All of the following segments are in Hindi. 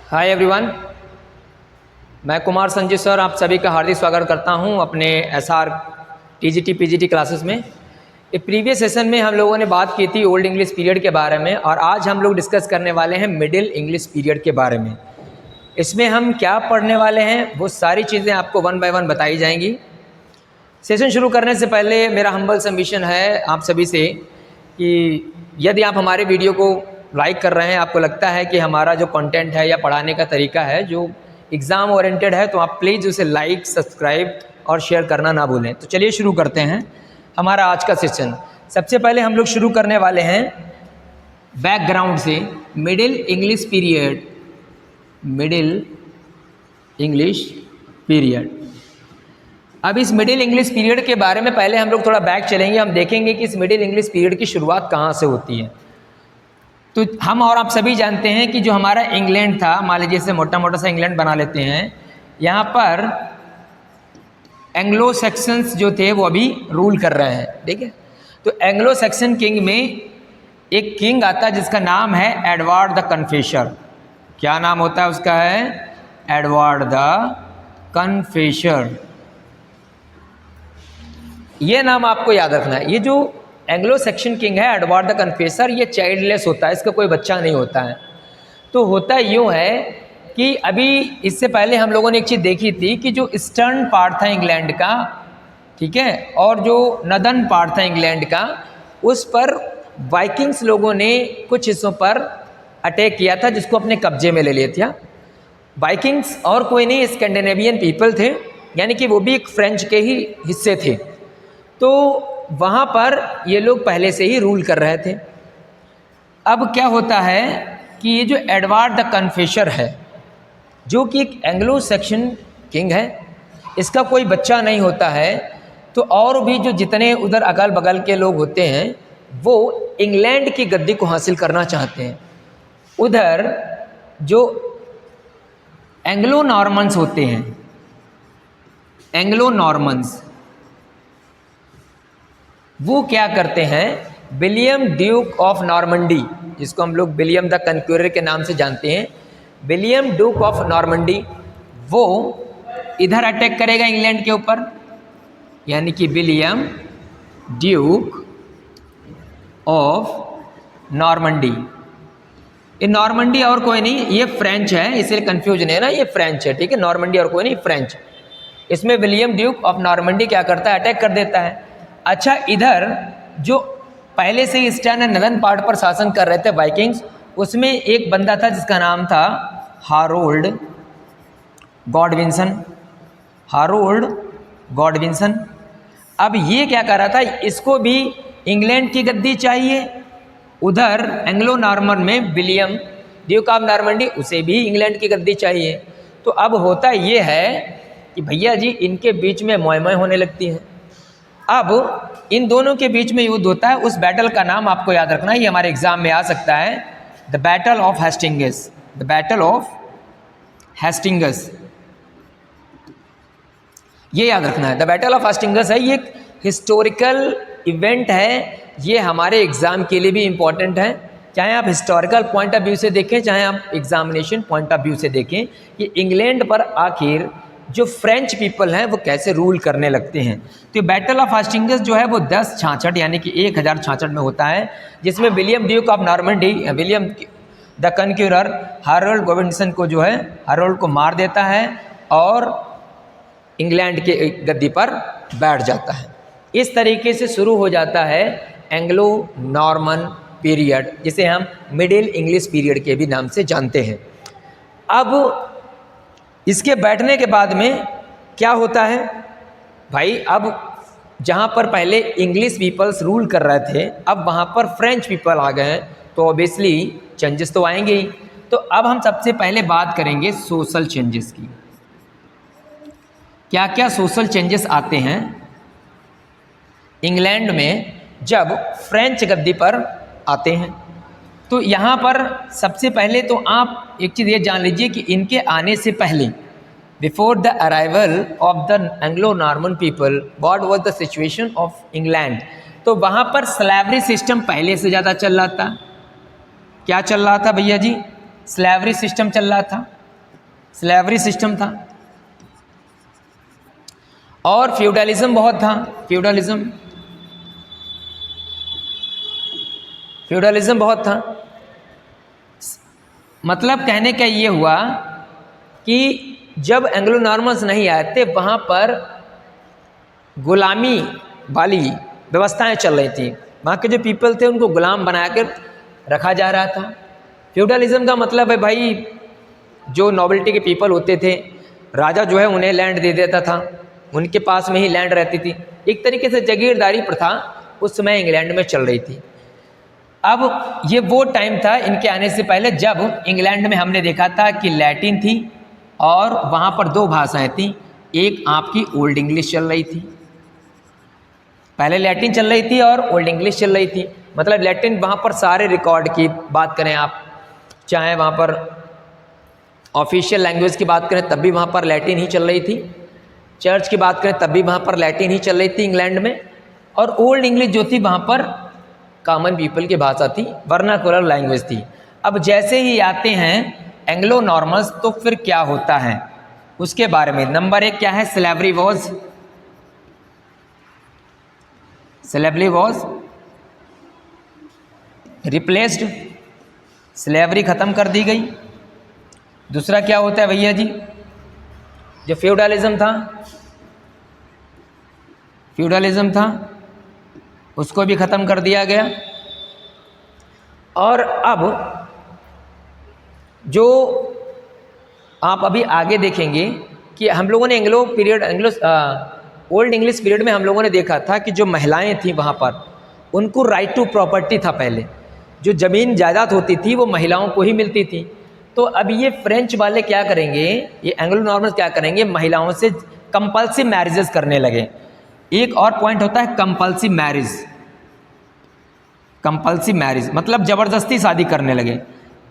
हाय एवरीवन, मैं कुमार संजय सर आप सभी का हार्दिक स्वागत करता हूं अपने एसआर टीजीटी पीजीटी क्लासेस में। एक प्रीवियस सेशन में हम लोगों ने बात की थी ओल्ड इंग्लिश पीरियड के बारे में और आज हम लोग डिस्कस करने वाले हैं मिडिल इंग्लिश पीरियड के बारे में। इसमें हम क्या पढ़ने वाले हैं वो सारी चीज़ें आपको वन बाय वन बताई जाएंगी। सेशन शुरू करने से पहले मेरा हम्बल सबमिशन है आप सभी से कि यदि आप हमारे वीडियो को लाइक कर रहे हैं, आपको लगता है कि हमारा जो कंटेंट है या पढ़ाने का तरीका है जो एग्ज़ाम ओरिएंटेड है, तो आप प्लीज़ उसे लाइक, सब्सक्राइब और शेयर करना ना भूलें। तो चलिए शुरू करते हैं हमारा आज का सेशन। सबसे पहले हम लोग शुरू करने वाले हैं बैकग्राउंड से। Middle English period, middle English period. अब इस मिडिल इंग्लिश पीरियड के बारे में पहले हम लोग थोड़ा बैक चलेंगे। हम देखेंगे कि इस मिडिल इंग्लिश पीरियड की शुरुआत कहाँ से होती है। तो हम और आप सभी जानते हैं कि जो हमारा इंग्लैंड था, मान लीजिए से मोटा मोटा सा इंग्लैंड बना लेते हैं, यहाँ पर एंग्लो सेक्शंस जो थे वो अभी रूल कर रहे हैं, ठीक है। तो एंग्लो सेक्शन किंग में एक किंग आता है जिसका नाम है एडवर्ड द कन्फेशर। क्या नाम होता है उसका? है एडवर्ड द कन्फेशर। ये नाम आपको याद रखना है। ये जो एंग्लो सेक्शन किंग है एडवर्ड द कन्फेसर, ये चाइल्डलेस होता है, इसका कोई बच्चा नहीं होता है। तो होता यूँ है कि अभी इससे पहले हम लोगों ने एक चीज़ देखी थी कि जो ईस्टर्न पार्ट था इंग्लैंड का, ठीक है, और जो नदर्न पार्ट था इंग्लैंड का, उस पर वाइकिंग्स लोगों ने कुछ हिस्सों पर अटैक किया था जिसको अपने कब्जे में ले लिया था। वाइकिंग्स और कोई नहीं, स्कैंडिनेवियन पीपल थे, यानी कि वो भी एक फ्रेंच के ही हिस्से थे। तो वहाँ पर ये लोग पहले से ही रूल कर रहे थे। अब क्या होता है कि ये जो एडवर्ड द कन्फेशर है, जो कि एक एंग्लो सेक्शन किंग है, इसका कोई बच्चा नहीं होता है। तो और भी जो जितने उधर अगल बगल के लोग होते हैं वो इंग्लैंड की गद्दी को हासिल करना चाहते हैं। उधर जो एंग्लो नॉर्मन्स होते हैं, एंग्लो नॉर्मन्स, वो क्या करते हैं, विलियम ड्यूक ऑफ नॉर्मंडी, जिसको हम लोग विलियम द कन्क्यूरर के नाम से जानते हैं, विलियम ड्यूक ऑफ नॉर्मंडी, वो इधर अटैक करेगा इंग्लैंड के ऊपर, यानी कि विलियम ड्यूक ऑफ नॉर्मंडी। ये नॉर्मंडी और कोई नहीं, ये फ्रेंच है, इसलिए कंफ्यूजन है ना, ये फ्रेंच है, ठीक है। नॉर्मंडी और कोई नहीं, फ्रेंच। इसमें विलियम ड्यूक ऑफ नॉर्मंडी क्या करता है, अटैक कर देता है। अच्छा, इधर जो पहले से ईस्टर्न एंड नदर्न पार्ट पर शासन कर रहे थे वाइकिंग्स, उसमें एक बंदा था जिसका नाम था हारोल्ड गॉडविंसन। हारोल्ड गॉडविंसन। अब ये क्या कर रहा था, इसको भी इंग्लैंड की गद्दी चाहिए। उधर एंग्लो नॉर्मन में विलियम ड्यूक ऑफ नॉर्मंडी, उसे भी इंग्लैंड की गद्दी चाहिए। तो अब होता ये है कि भैया जी इनके बीच में मोय होने लगती है। अब इन दोनों के बीच में युद्ध होता है। उस बैटल का नाम आपको याद रखना है, ये हमारे एग्जाम में आ सकता है, the battle of Hastings. The battle of Hastings, ये याद रखना है। द बैटल ऑफ हेस्टिंगस है, ये एक हिस्टोरिकल इवेंट है, ये हमारे एग्जाम के लिए भी इम्पॉर्टेंट है। चाहे आप हिस्टोरिकल पॉइंट ऑफ व्यू से देखें, चाहे आप एग्जामिनेशन पॉइंट ऑफ व्यू से देखें कि इंग्लैंड पर आखिर जो फ्रेंच पीपल हैं वो कैसे रूल करने लगते हैं। तो बैटल ऑफ हेस्टिंगस जो है वो 1066 यानी कि 1066 में होता है, जिसमें William Duke of Normandy, William the Conqueror Harold Godwinson को जो है, हारोल्ड को मार देता है और इंग्लैंड के गद्दी पर बैठ जाता है। इस तरीके से शुरू हो जाता है एंग्लो नॉर्मन पीरियड, जिसे हम मिडिल इंग्लिश पीरियड के भी नाम से जानते हैं। अब इसके बैठने के बाद में क्या होता है भाई, अब जहाँ पर पहले इंग्लिश पीपल्स रूल कर रहे थे, अब वहाँ पर फ्रेंच पीपल आ गए हैं, तो ऑब्वियसली चेंजेस तो आएंगे ही। तो अब हम सबसे पहले बात करेंगे सोशल चेंजेस की। क्या क्या सोशल चेंजेस आते हैं इंग्लैंड में जब फ्रेंच गद्दी पर आते हैं। तो यहाँ पर सबसे पहले तो आप एक चीज़ ये जान लीजिए कि इनके आने से पहले, before the arrival of the Anglo Norman people, what was the situation of England. तो वहाँ पर स्लेवरी सिस्टम पहले से ज़्यादा चल रहा था। क्या चल रहा था भैया जी? स्लेवरी सिस्टम चल रहा था। स्लेवरी सिस्टम था और फ्यूडलिज्म बहुत था। फ्यूडलिज्म बहुत था। मतलब कहने का ये हुआ कि जब एंग्लो नॉर्मन्स नहीं आए थे वहाँ पर गुलामी वाली व्यवस्थाएं चल रही थी। वहाँ के जो पीपल थे उनको गुलाम बना कर रखा जा रहा था। फ्यूडलिज्म का मतलब है भाई जो नॉबिलिटी के पीपल होते थे, राजा जो है उन्हें लैंड दे देता था, उनके पास में ही लैंड रहती थी। एक तरीके से जागीरदारी प्रथा उस समय इंग्लैंड में चल रही थी। अब ये वो टाइम था इनके आने से पहले जब इंग्लैंड में हमने देखा था कि लैटिन थी और वहाँ पर दो भाषाएं थी। एक आपकी ओल्ड इंग्लिश चल रही थी, पहले लैटिन चल रही थी और ओल्ड इंग्लिश चल रही थी। मतलब लैटिन वहाँ पर सारे रिकॉर्ड की बात करें आप, चाहे वहाँ पर ऑफिशियल लैंग्वेज की बात करें तब भी वहाँ पर लैटिन ही चल रही थी, चर्च की बात करें तब भी वहाँ पर लैटिन ही चल रही थी इंग्लैंड में। और ओल्ड इंग्लिश जो थी वहाँ पर कॉमन पीपल की भाषा थी, वर्नाकुलर लैंग्वेज थी। अब जैसे ही आते हैं एंग्लो नॉर्मन्स तो फिर क्या होता है उसके बारे में। नंबर 1 क्या है, स्लेवरी वॉज रिप्लेस्ड, स्लेवरी ख़त्म कर दी गई। दूसरा क्या होता है भैया जी, जो फ्यूडलिज्म था उसको भी ख़त्म कर दिया गया। और अब जो आप अभी आगे देखेंगे कि हम लोगों ने ओल्ड इंग्लिश पीरियड में हम लोगों ने देखा था कि जो महिलाएं थी वहाँ पर उनको राइट टू प्रॉपर्टी था। पहले जो ज़मीन जायदाद होती थी वो महिलाओं को ही मिलती थी। तो अब ये फ्रेंच वाले क्या करेंगे, ये एंग्लो नॉर्मन्स क्या करेंगे, महिलाओं से कंपल्सिव मैरिजेस करने लगे। एक और पॉइंट होता है कंपल्सिव मैरिज मतलब ज़बरदस्ती शादी करने लगे।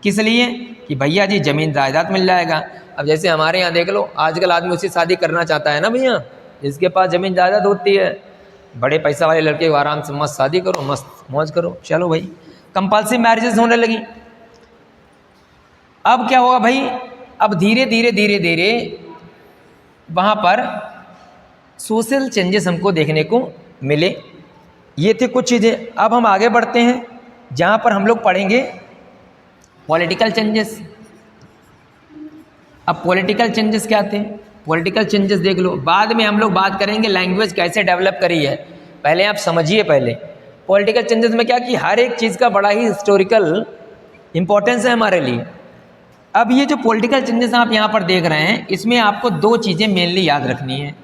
किस लिए कि भैया जी ज़मीन जायदाद मिल जाएगा। अब जैसे हमारे यहाँ देख लो, आजकल आदमी उससे शादी करना चाहता है ना भैया, जिसके पास ज़मीन जायदाद होती है, बड़े पैसा वाले लड़के को आराम से मस्त शादी करो, मस्त मौज करो, चलो भाई। कंपल्सिव मैरिजेस होने लगी। अब क्या हुआ भाई, अब धीरे धीरे वहाँ पर सोशल चेंजेस हमको देखने को मिले। ये थे कुछ चीज़ें। अब हम आगे बढ़ते हैं जहाँ पर हम लोग पढ़ेंगे पॉलिटिकल चेंजेस। अब पॉलिटिकल चेंजेस क्या थे, पॉलिटिकल चेंजेस देख लो। बाद में हम लोग बात करेंगे लैंग्वेज कैसे डेवलप करी है, पहले आप समझिए। पहले पॉलिटिकल चेंजेस में क्या कि हर एक चीज़ का बड़ा ही हिस्टोरिकल इम्पोर्टेंस है हमारे लिए। अब ये जो पॉलिटिकल चेंजेस आप यहाँ पर देख रहे हैं, इसमें आपको दो चीज़ें मेनली याद रखनी है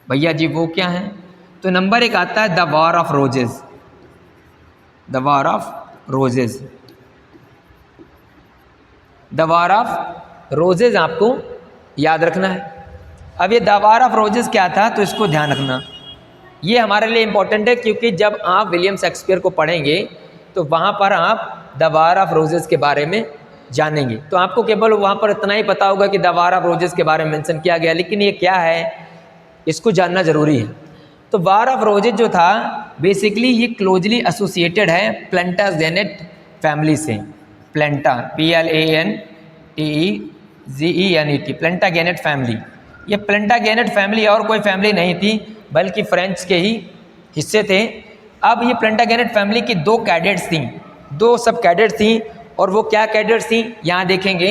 भैया जी। वो क्या है, तो नंबर 1 आता है the war of roses. The war of roses आपको याद रखना है। अब ये द वॉर ऑफ रोजेस क्या था, तो इसको ध्यान रखना, ये हमारे लिए इम्पोर्टेंट है क्योंकि जब आप विलियम शेक्सपियर को पढ़ेंगे तो वहाँ पर आप द वॉर ऑफ रोजेस के बारे में जानेंगे। तो आपको केवल वहाँ पर इतना ही पता होगा कि द वॉर ऑफ रोजेस के बारे में मेंशन किया गया, लेकिन ये क्या है इसको जानना ज़रूरी है। तो वॉर ऑफ रोजेस जो था बेसिकली ये क्लोजली एसोसिएटेड है प्लेंटाजेनेट फैमिली से। प्लेंटा PLANTEGENET प्लेंटागेनेट फैमिली। ये प्लेंटागेनेट फैमिली और कोई फैमिली नहीं थी बल्कि फ्रेंच के ही हिस्से थे। अब ये प्लेंटागेनेट फैमिली की 2 कैडेट्स थी, 2 सब कैडेट्स थी। और वो क्या कैडेट्स थी यहाँ देखेंगे,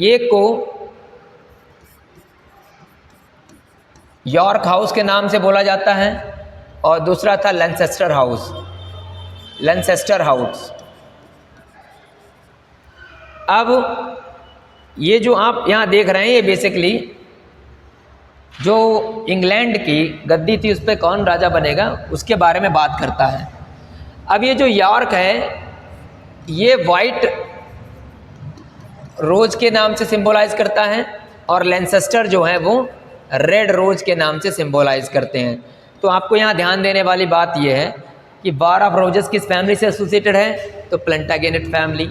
एक को यॉर्क हाउस के नाम से बोला जाता है और दूसरा था लैनचेस्टर हाउस। अब ये जो आप यहाँ देख रहे हैं ये बेसिकली जो इंग्लैंड की गद्दी थी उस पर कौन राजा बनेगा उसके बारे में बात करता है। अब ये जो यॉर्क है ये वाइट रोज के नाम से सिंबलाइज करता है और लैनचेस्टर जो है वो रेड रोज के नाम से सिंबलाइज करते हैं। तो आपको यहाँ ध्यान देने वाली बात यह है कि वॉर ऑफ रोजेस किस फैमिली से एसोसिएटेड है, तो Plantagenet family.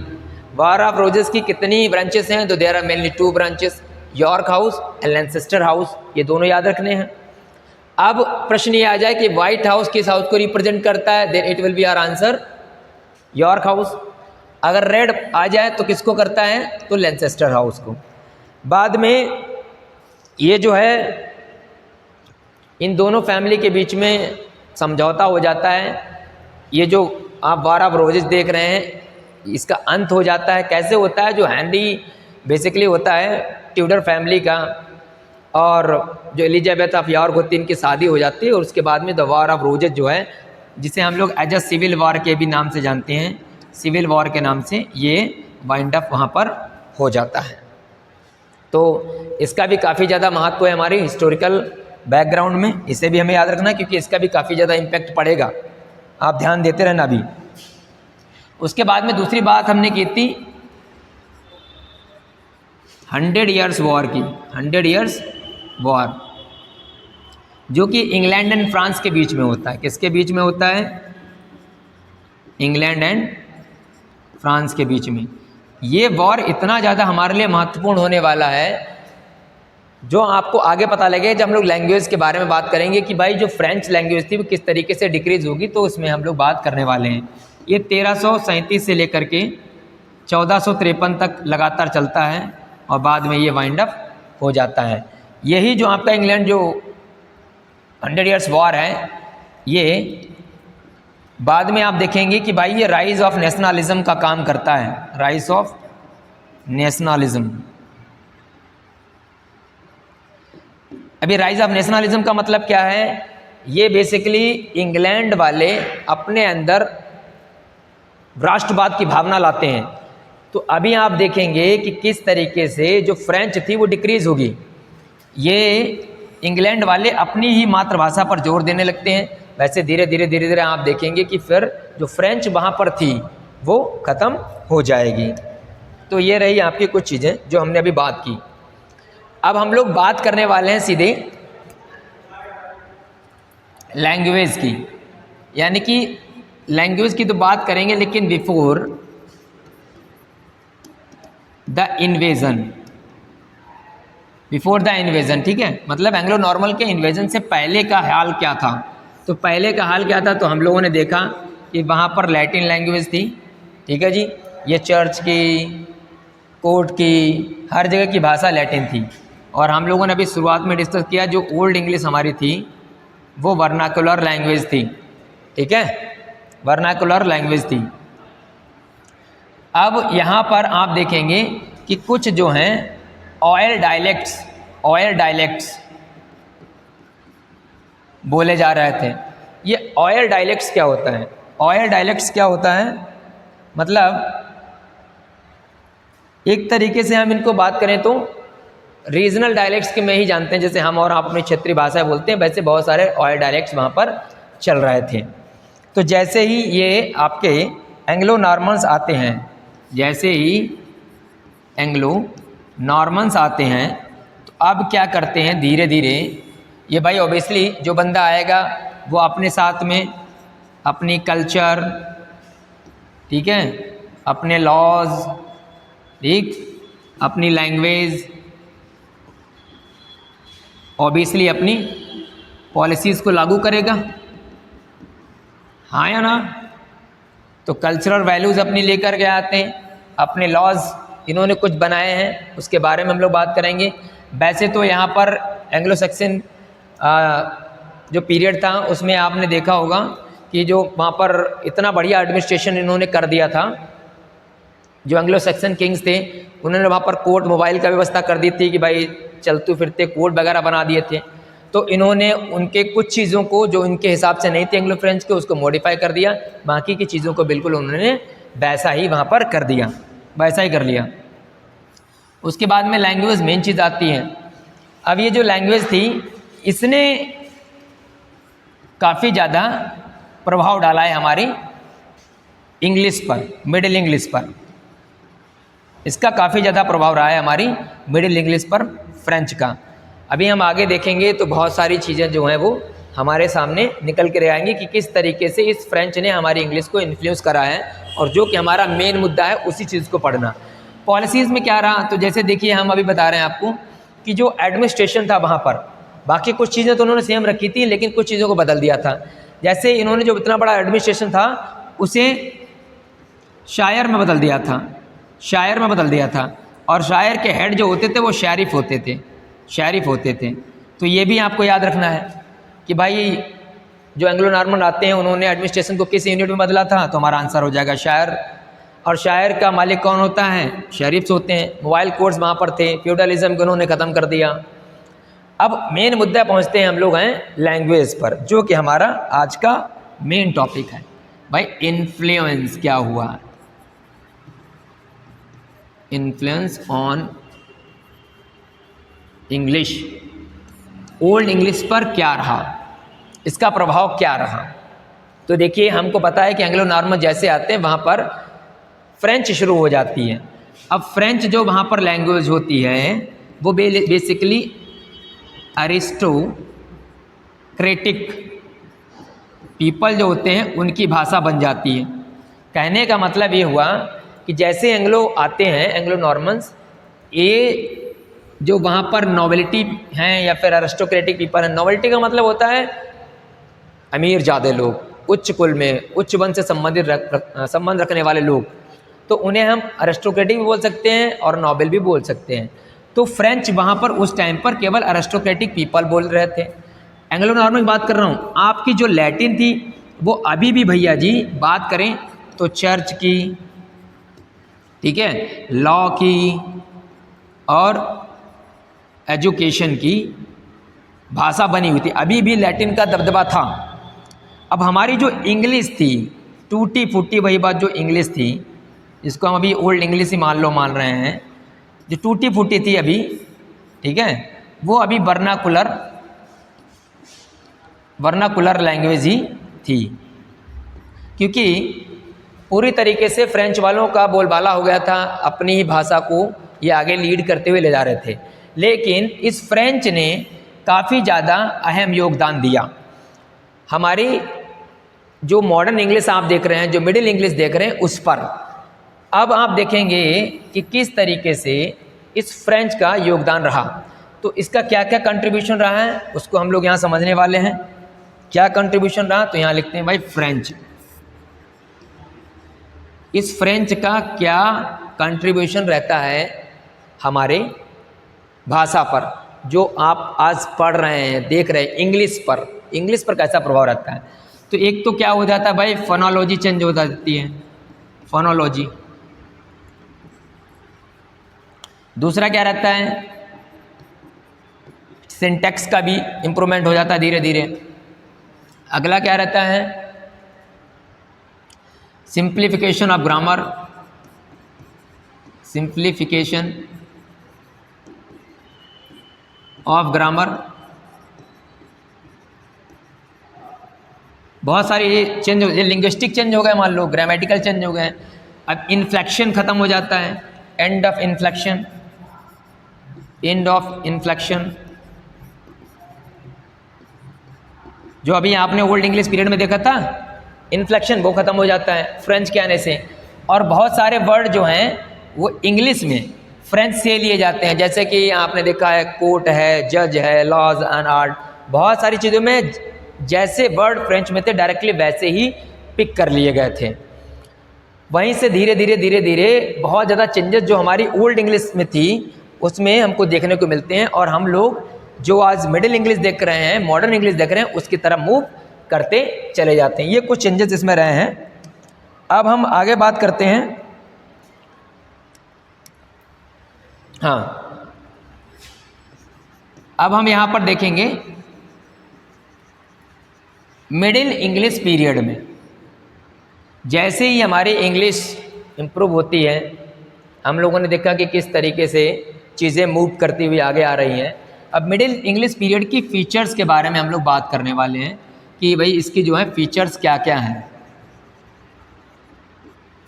War of Roses की कितनी ब्रांचेस हैं, तो there are mainly 2 branches, York house and Lancaster house. ये दोनों याद रखने हैं। अब प्रश्न ये आ जाए कि व्हाइट हाउस किस हाउस को रिप्रेजेंट करता है, then it will be our answer York house. अगर रेड आ जाए तो किसको करता है, तो लैनचेस्टर हाउस को। बाद में ये जो है इन दोनों फैमिली के बीच में समझौता हो जाता है। ये जो आप वार ऑफ रोजेस देख रहे हैं इसका अंत हो जाता है। कैसे होता है? जो हेनरी बेसिकली होता है ट्यूडर फैमिली का, और जो एलिजाबेथ ऑफ यॉर्क होती है, इनकी शादी हो जाती है और उसके बाद में द वार ऑफ रोजेस जो है, जिसे हम लोग एज अ सिविल वॉर के भी नाम से जानते हैं, सिविल वॉर के नाम से ये वाइंड अप वहाँ पर हो जाता है। तो इसका भी काफ़ी ज़्यादा महत्व है हमारी हिस्टोरिकल बैकग्राउंड में, इसे भी हमें याद रखना क्योंकि इसका भी काफ़ी ज़्यादा इम्पैक्ट पड़ेगा, आप ध्यान देते रहना अभी। उसके बाद में दूसरी बात हमने की थी 100 ईयर्स वॉर की, 100 ईयर्स वॉर, जो कि इंग्लैंड एंड फ्रांस के बीच में होता है। किसके बीच में होता है? इंग्लैंड एंड फ्रांस के बीच में। ये वॉर इतना ज़्यादा हमारे लिए महत्वपूर्ण होने वाला है, जो आपको आगे पता लगे जब हम लोग लैंग्वेज के बारे में बात करेंगे कि भाई जो फ्रेंच लैंग्वेज थी वो किस तरीके से डिक्रीज होगी, तो उसमें हम लोग बात करने वाले हैं। ये 1337 से लेकर के 1453 तक लगातार चलता है और बाद में ये वाइंड अप हो जाता है। यही जो आपका इंग्लैंड जो 100 ईयर्स वॉर है, ये बाद में आप देखेंगे कि भाई ये राइज ऑफ नेशनलिज्म का काम करता है, राइज ऑफ नेशनलिज्म। अभी राइज ऑफ नेशनलिज्म का मतलब क्या है? ये बेसिकली इंग्लैंड वाले अपने अंदर राष्ट्रवाद की भावना लाते हैं। तो अभी आप देखेंगे कि किस तरीके से जो फ्रेंच थी वो डिक्रीज होगी। ये इंग्लैंड वाले अपनी ही मातृभाषा पर जोर देने लगते हैं। वैसे धीरे धीरे आप देखेंगे कि फिर जो फ्रेंच वहाँ पर थी वो ख़त्म हो जाएगी। तो ये रही आपकी कुछ चीज़ें जो हमने अभी बात की। अब हम लोग बात करने वाले हैं सीधे लैंग्वेज की, यानी कि लैंग्वेज की तो बात करेंगे, लेकिन before the invasion, before the invasion, ठीक है, मतलब एंग्लो नॉर्मल के इन्वेजन से पहले का हाल क्या था। तो पहले का हाल क्या था? तो हम लोगों ने देखा कि वहाँ पर लैटिन लैंग्वेज थी, ठीक है जी। ये चर्च की, कोर्ट की, हर जगह की भाषा लैटिन थी। और हम लोगों ने अभी शुरुआत में डिस्कस किया जो ओल्ड इंग्लिश हमारी थी वो वर्नाकुलर लैंग्वेज थी, ठीक है, वर्नाकुलर लैंग्वेज थी। अब यहाँ पर आप देखेंगे कि कुछ जो हैं ऑयल डायलेक्ट्स बोले जा रहे थे। ये ऑयल डायलेक्ट्स क्या होता है? ऑयल डायलेक्ट्स क्या होता है? मतलब एक तरीके से हम इनको बात करें तो रीजनल डायलेक्ट्स के में ही जानते हैं, जैसे हम और आप अपनी क्षेत्रीय भाषा बोलते हैं, वैसे बहुत सारे ऑयल डायलेक्ट्स वहाँ पर चल रहे थे। तो जैसे ही ये आपके एंग्लो नॉर्मन्स आते हैं, जैसे ही एंग्लो नॉर्मन्स आते हैं, तो अब क्या करते हैं धीरे धीरे ये भाई ऑब्वियसली जो बंदा आएगा वो अपने साथ में अपनी कल्चर, ठीक है, अपने लॉज, ठीक, अपनी लैंग्वेज, ऑब्वियसली अपनी पॉलिसीज़ को लागू करेगा, हाँ या ना। तो कल्चरल वैल्यूज़ अपनी लेकर के आते हैं, अपने लॉज इन्होंने कुछ बनाए हैं, उसके बारे में हम लोग बात करेंगे। वैसे तो यहाँ पर एंग्लो सैक्सन जो पीरियड था उसमें आपने देखा होगा कि जो वहाँ पर इतना बढ़िया एडमिनिस्ट्रेशन इन्होंने कर दिया था। जो एंग्लो सैक्सन किंग्स थे उन्होंने वहाँ पर कोर्ट मोबाइल का व्यवस्था कर दी थी कि भाई चलते फिरते कोर्ट वगैरह बना दिए थे। तो इन्होंने उनके कुछ चीज़ों को जो इनके हिसाब से नहीं थे एंग्लो फ्रेंच के, उसको मॉडिफाई कर दिया, बाकी की चीज़ों को बिल्कुल उन्होंने वैसा ही वहाँ पर कर दिया, वैसा ही कर लिया। उसके बाद में लैंग्वेज मेन चीज़ आती है। अब ये जो लैंग्वेज थी इसने काफ़ी ज़्यादा प्रभाव डाला है हमारी इंग्लिश पर, मिडिल इंग्लिश पर। इसका काफ़ी ज़्यादा प्रभाव रहा है हमारी मिडिल इंग्लिश पर फ्रेंच का। अभी हम आगे देखेंगे तो बहुत सारी चीज़ें जो हैं वो हमारे सामने निकल के आएंगी कि किस तरीके से इस फ्रेंच ने हमारी इंग्लिश को इन्फ्लुएंस करा है, और जो कि हमारा मेन मुद्दा है उसी चीज़ को पढ़ना। पॉलिसीज़ में क्या रहा, तो जैसे देखिए हम अभी बता रहे हैं आपको कि जो एडमिनिस्ट्रेशन था वहाँ पर, बाकी कुछ चीज़ें तो उन्होंने सेम रखी थी लेकिन कुछ चीज़ों को बदल दिया था। जैसे इन्होंने जो इतना बड़ा एडमिनिस्ट्रेशन था उसे शायर में बदल दिया था, शायर में बदल दिया था। और शायर के हेड जो होते थे वो शरीफ होते थे, शरीफ होते थे। तो ये भी आपको याद रखना है कि भाई जो एंग्लो नॉर्मन आते हैं उन्होंने एडमिनिस्ट्रेशन को किस यूनिट में बदला था, तो हमारा आंसर हो जाएगा शायर। और शायर का मालिक कौन होता है? शरीफ्स होते हैं। मोबाइल कोर्ट्स वहाँ पर थे, फ्यूडलिज्म को उन्होंने ख़त्म कर दिया। अब मेन मुद्दा पहुँचते हैं हम लोग हैं लैंग्वेज पर, जो कि हमारा आज का मेन टॉपिक है। भाई इन्फ्लुएंस क्या हुआ, influence on English, old English पर क्या रहा, इसका प्रभाव क्या रहा। तो देखिए हमको पता है कि एंग्लो नॉर्मन जैसे आते हैं वहाँ पर फ्रेंच शुरू हो जाती है। अब फ्रेंच जो वहाँ पर लैंग्वेज होती है वो बेसिकली अरिस्टोक्रेटिक पीपल जो होते हैं उनकी भाषा बन जाती है। कहने का मतलब ये हुआ कि जैसे एंग्लो आते हैं, एंग्लो नॉर्मन्स, ये जो वहाँ पर नोबिलिटी हैं या फिर अरिस्टोक्रेटिक पीपल हैं, नोबिलिटी का मतलब होता है अमीर ज़्यादा लोग, उच्च कुल में, उच्च वंश से संबंध रखने वाले लोग, तो उन्हें हम अरिस्टोक्रेटिक भी बोल सकते हैं और नोबेल भी बोल सकते हैं। तो फ्रेंच वहाँ पर उस टाइम पर केवल अरिस्टोक्रेटिक पीपल बोल रहे थे। एंग्लो नॉर्मन की बात कर रहा हूँ। आपकी जो लैटिन थी वो अभी भी भैया जी बात करें तो चर्च की, ठीक है, लॉ की और एजुकेशन की भाषा बनी हुई थी, अभी भी लैटिन का दबदबा था। अब हमारी जो इंग्लिश थी, टूटी फूटी वही बात जो इंग्लिश थी, जिसको हम अभी ओल्ड इंग्लिश ही मान रहे हैं, जो टूटी फूटी थी अभी, ठीक है, वो अभी वर्नाकुलर लैंग्वेज ही थी, क्योंकि पूरी तरीके से फ्रेंच वालों का बोलबाला हो गया था, अपनी ही भाषा को ये आगे लीड करते हुए ले जा रहे थे। लेकिन इस फ्रेंच ने काफ़ी ज़्यादा अहम योगदान दिया। हमारी जो मॉडर्न इंग्लिश आप देख रहे हैं, जो मिडिल इंग्लिश देख रहे हैं, उस पर अब आप देखेंगे कि किस तरीके से इस फ्रेंच का योगदान रहा। तो इसका क्या क्या कंट्रीब्यूशन रहा है उसको हम लोग यहाँ समझने वाले हैं। क्या कंट्रीब्यूशन रहा, तो यहाँ लिखते हैं भाई फ्रेंच। इस फ्रेंच का क्या कंट्रीब्यूशन रहता है हमारे भाषा पर, जो आप आज पढ़ रहे हैं, देख रहे हैं, इंग्लिश पर कैसा प्रभाव रहता है। तो एक तो क्या हो जाता है भाई, फोनोलॉजी चेंज हो जाती है, फोनोलॉजी। दूसरा क्या रहता है, सिंटैक्स का भी इम्प्रूवमेंट हो जाता है धीरे धीरे। अगला क्या रहता है, simplification of grammar, simplification of grammar. बहुत सारे ये चेंज हो, ये लिंग्विस्टिक चेंज हो गए, मान लो ग्रामेटिकल चेंज हो गए। अब इन्फ्लेक्शन ख़त्म हो जाता है, end of inflection, end of inflection, जो अभी आपने ओल्ड इंग्लिश पीरियड में देखा था, इन्फ्लेक्शन वो ख़त्म हो जाता है फ्रेंच के आने से। और बहुत सारे वर्ड जो हैं वो इंग्लिश में फ्रेंच से लिए जाते हैं, जैसे कि आपने देखा है कोर्ट है, जज है, लॉज एंड आर्ट, बहुत सारी चीज़ों में जैसे वर्ड फ्रेंच में थे डायरेक्टली वैसे ही पिक कर लिए गए थे। वहीं से धीरे धीरे बहुत ज़्यादा चेंजेस जो हमारी ओल्ड इंग्लिश में थी उसमें हमको देखने को मिलते हैं, और हम लोग जो आज मिडिल इंग्लिश देख रहे हैं, मॉडर्न इंग्लिश देख रहे हैं, उसकी तरफ मूव करते चले जाते हैं। ये कुछ चेंजेस इसमें रहे हैं। अब हम आगे बात करते हैं। हाँ, अब हम यहाँ पर देखेंगे मिडिल इंग्लिश पीरियड में जैसे ही हमारी इंग्लिश इम्प्रूव होती है, हम लोगों ने देखा कि किस तरीके से चीज़ें मूव करती हुई आगे आ रही हैं। अब मिडिल इंग्लिश पीरियड की फ़ीचर्स के बारे में हम लोग बात करने वाले हैं कि भाई इसकी जो है फ़ीचर्स क्या क्या हैं।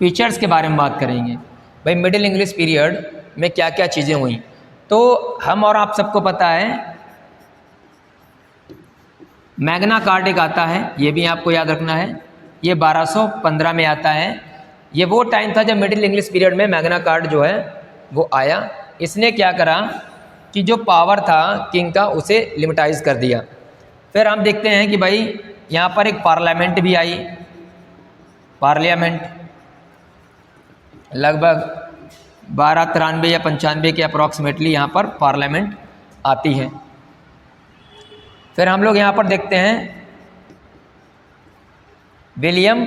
फ़ीचर्स के बारे में बात करेंगे, भाई मिडिल इंग्लिश पीरियड में क्या क्या चीज़ें हुई। तो हम और आप सबको पता है मैग्ना कार्टा एक आता है, ये भी आपको याद रखना है, ये 1215 में आता है। ये वो टाइम था जब मिडिल इंग्लिश पीरियड में मैग्ना कार्टा जो है वो आया। इसने क्या करा कि जो पावर था किंग का उसे लिमिटाइज कर दिया। फिर हम देखते हैं कि भाई यहाँ पर एक पार्लियामेंट भी आई, पार्लियामेंट लगभग 1293 या 95 के अप्रॉक्सीमेटली यहाँ पर पार्लियामेंट आती है। फिर हम लोग यहाँ पर देखते हैं विलियम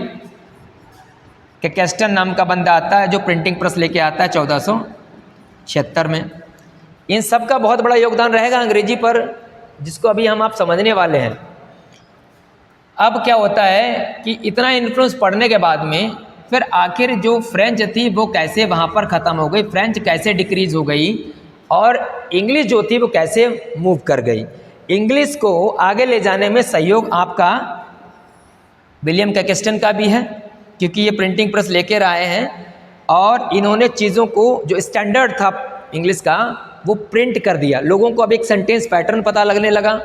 कैकेस्टन नाम का बंदा आता है जो प्रिंटिंग प्रेस लेके आता है 1476 में। इन सब का बहुत बड़ा योगदान रहेगा अंग्रेजी पर, जिसको अभी हम आप समझने वाले हैं। अब क्या होता है कि इतना इन्फ्लुएंस पढ़ने के बाद में फिर आखिर जो फ्रेंच थी वो कैसे वहाँ पर ख़त्म हो गई, फ्रेंच कैसे डिक्रीज हो गई और इंग्लिश जो थी वो कैसे मूव कर गई। इंग्लिश को आगे ले जाने में सहयोग आपका विलियम कैकेस्टन का भी है, क्योंकि ये प्रिंटिंग प्रेस लेकर आए हैं और इन्होंने चीज़ों को जो स्टैंडर्ड था इंग्लिश का वो प्रिंट कर दिया। लोगों को अब एक सेंटेंस पैटर्न पता लगने लगा,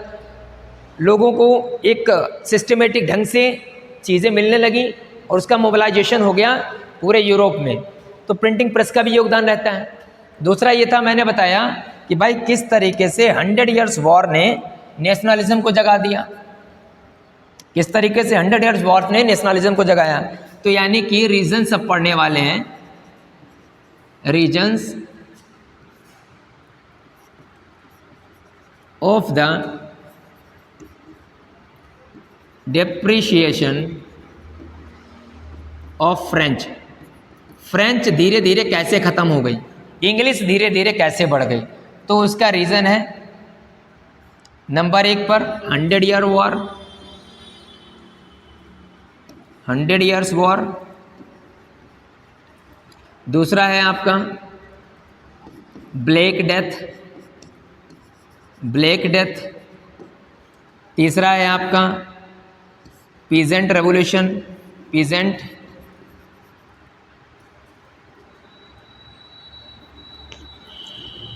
लोगों को एक सिस्टमेटिक ढंग से चीज़ें मिलने लगी और उसका मोबिलाइजेशन हो गया पूरे यूरोप में। तो प्रिंटिंग प्रेस का भी योगदान रहता है। दूसरा ये था, मैंने बताया कि भाई किस तरीके से 100 ईयर्स वॉर ने नेशनलिज्म को जगा दिया, किस तरीके से 100 ईयर्स वॉर ने नेशनलिज्म को जगाया। तो यानी कि रीजन्स सब पढ़ने वाले हैं, reasons of the depreciation of French. French धीरे धीरे कैसे ख़त्म हो गई, इंग्लिश धीरे धीरे कैसे बढ़ गई। तो उसका रीज़न है नंबर 1 पर 100 ईयर वॉर, 100 ईयर्स वॉर। दूसरा है आपका ब्लैक डेथ, ब्लैक डेथ। तीसरा है आपका peasant revolution, peasant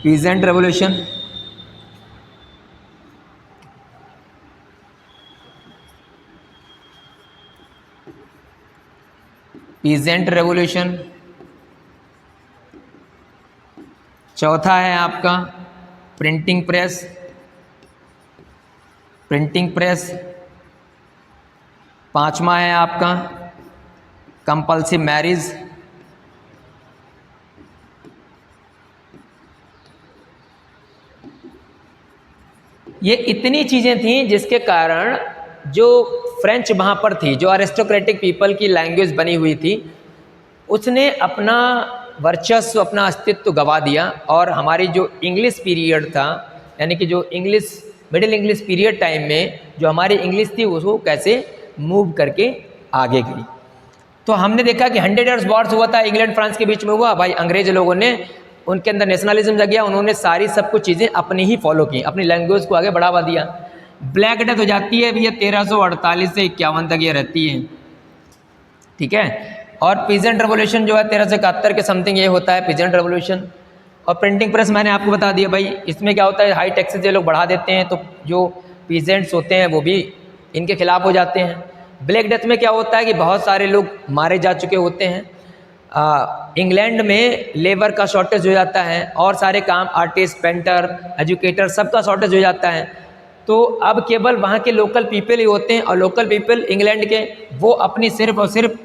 revolution. Peasant revolution. चौथा है आपका प्रिंटिंग प्रेस, प्रिंटिंग प्रेस। पांचवा है आपका कंपल्सिव मैरिज। ये इतनी चीज़ें थी जिसके कारण जो फ्रेंच वहाँ पर थी, जो अरिस्टोक्रेटिक पीपल की लैंग्वेज बनी हुई थी, उसने अपना वर्चस्व, अपना अस्तित्व गवा दिया। और हमारी जो इंग्लिश पीरियड था, यानी कि जो English middle English period time में जो हमारी इंग्लिश थी उसको कैसे मूव करके आगे गई। तो हमने देखा कि 100 ईयर्स वॉर्स हुआ था, इंग्लैंड फ्रांस के बीच में हुआ। भाई अंग्रेज लोगों ने, उनके अंदर नेशनलिज्म जग गया, उन्होंने सारी सब कुछ चीज़ें अपनी ही फॉलो की, अपनी लैंग्वेज को आगे बढ़ावा दिया। ब्लैक डेथ हो जाती है भैया 1348 से 51 तक ये रहती है, ठीक है। और पीजेंट रेवोल्यूशन जो है 1371 के समथिंग ये होता है पीजेंट रेवोल्यूशन। और प्रिंटिंग प्रेस मैंने आपको बता दिया भाई, इसमें क्या होता है हाई टैक्सेस ये लोग बढ़ा देते हैं, तो जो पीजेंट्स होते हैं वो भी इनके खिलाफ हो जाते हैं। ब्लैक डेथ में क्या होता है कि बहुत सारे लोग मारे जा चुके होते हैं। इंग्लैंड में लेबर का शॉर्टेज हो जाता है और सारे काम आर्टिस्ट, पेंटर, एजुकेटर सबका शॉर्टेज हो जाता है। तो अब केवल वहाँ के लोकल पीपल ही होते हैं और लोकल पीपल इंग्लैंड के वो अपनी सिर्फ और सिर्फ